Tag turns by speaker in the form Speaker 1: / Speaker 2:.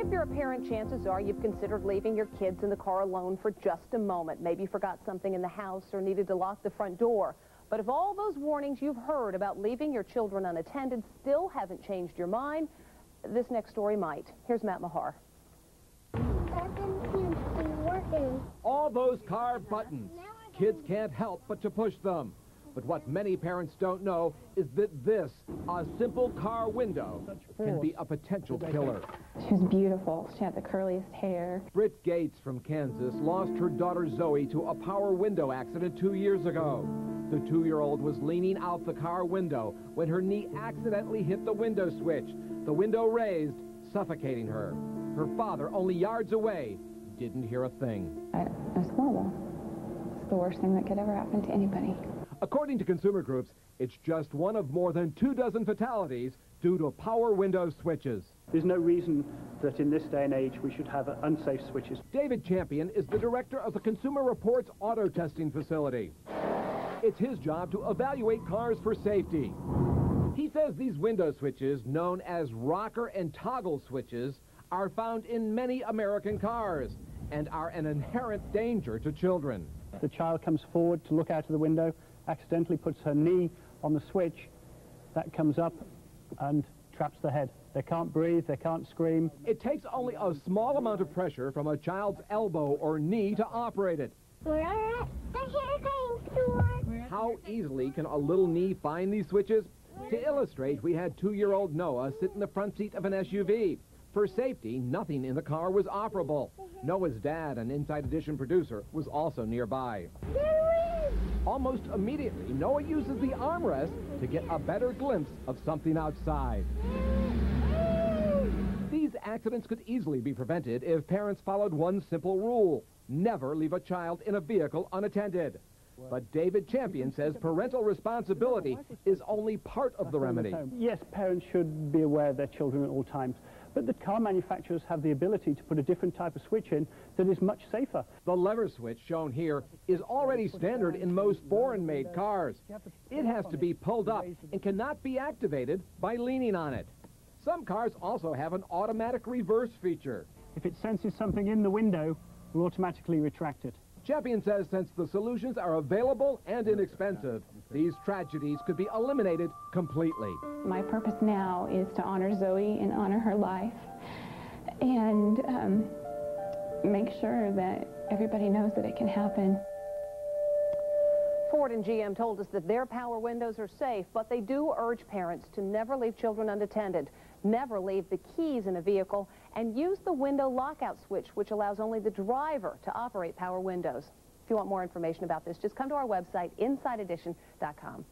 Speaker 1: if you're a parent, chances are you've considered leaving your kids in the car alone for just a moment. Maybe you forgot something in the house or needed to lock the front door. But if all those warnings you've heard about leaving your children unattended still haven't changed your mind, this next story might. Here's Matt Mahar.
Speaker 2: All those car buttons. Kids can't help but to push them. But what many parents don't know is that this, a simple car window, can be a potential killer.
Speaker 3: She was beautiful. She had the curliest hair.
Speaker 2: Britt Gates from Kansas lost her daughter Zoe to a power window accident 2 years ago. The 2-year-old was leaning out the car window when her knee accidentally hit the window switch. The window raised, suffocating her. Her father, only yards away, didn't hear a thing.
Speaker 3: It was horrible. It's the worst thing that could ever happen to anybody.
Speaker 2: According to consumer groups, it's just one of more than 24 fatalities due to power window switches.
Speaker 4: There's no reason that in this day and age we should have unsafe switches.
Speaker 2: David Champion is the director of the Consumer Reports auto testing facility. It's his job to evaluate cars for safety. He says these window switches, known as rocker and toggle switches, are found in many American cars and are an inherent danger to children.
Speaker 4: The child comes forward to look out of the window, accidentally puts her knee on the switch, that comes up and traps the head. They can't breathe, they can't scream.
Speaker 2: It takes only a small amount of pressure from a child's elbow or knee to operate it.
Speaker 5: We're at the hair cream store.
Speaker 2: How easily can a little knee find these switches? To illustrate, we had 2-year-old Noah sit in the front seat of an SUV. For safety, nothing in the car was operable. Noah's dad, an Inside Edition producer, was also nearby. Almost immediately, Noah uses the armrest to get a better glimpse of something outside. These accidents could easily be prevented if parents followed one simple rule: never leave a child in a vehicle unattended. But David Champion says parental responsibility is only part of the remedy.
Speaker 4: Yes, parents should be aware of their children at all times, but the car manufacturers have the ability to put a different type of switch in that is much safer.
Speaker 2: The lever switch shown here is already standard in most foreign-made cars. It has to be pulled up and cannot be activated by leaning on it. Some cars also have an automatic reverse feature.
Speaker 4: If it senses something in the window, we'll automatically retract it.
Speaker 2: Champion says since the solutions are available and inexpensive, these tragedies could be eliminated completely.
Speaker 3: My purpose now is to honor Zoe and honor her life and make sure that everybody knows that it can happen.
Speaker 1: Ford and GM told us that their power windows are safe, but they do urge parents to never leave children unattended, never leave the keys in a vehicle, and use the window lockout switch, which allows only the driver to operate power windows. If you want more information about this, just come to our website, InsideEdition.com.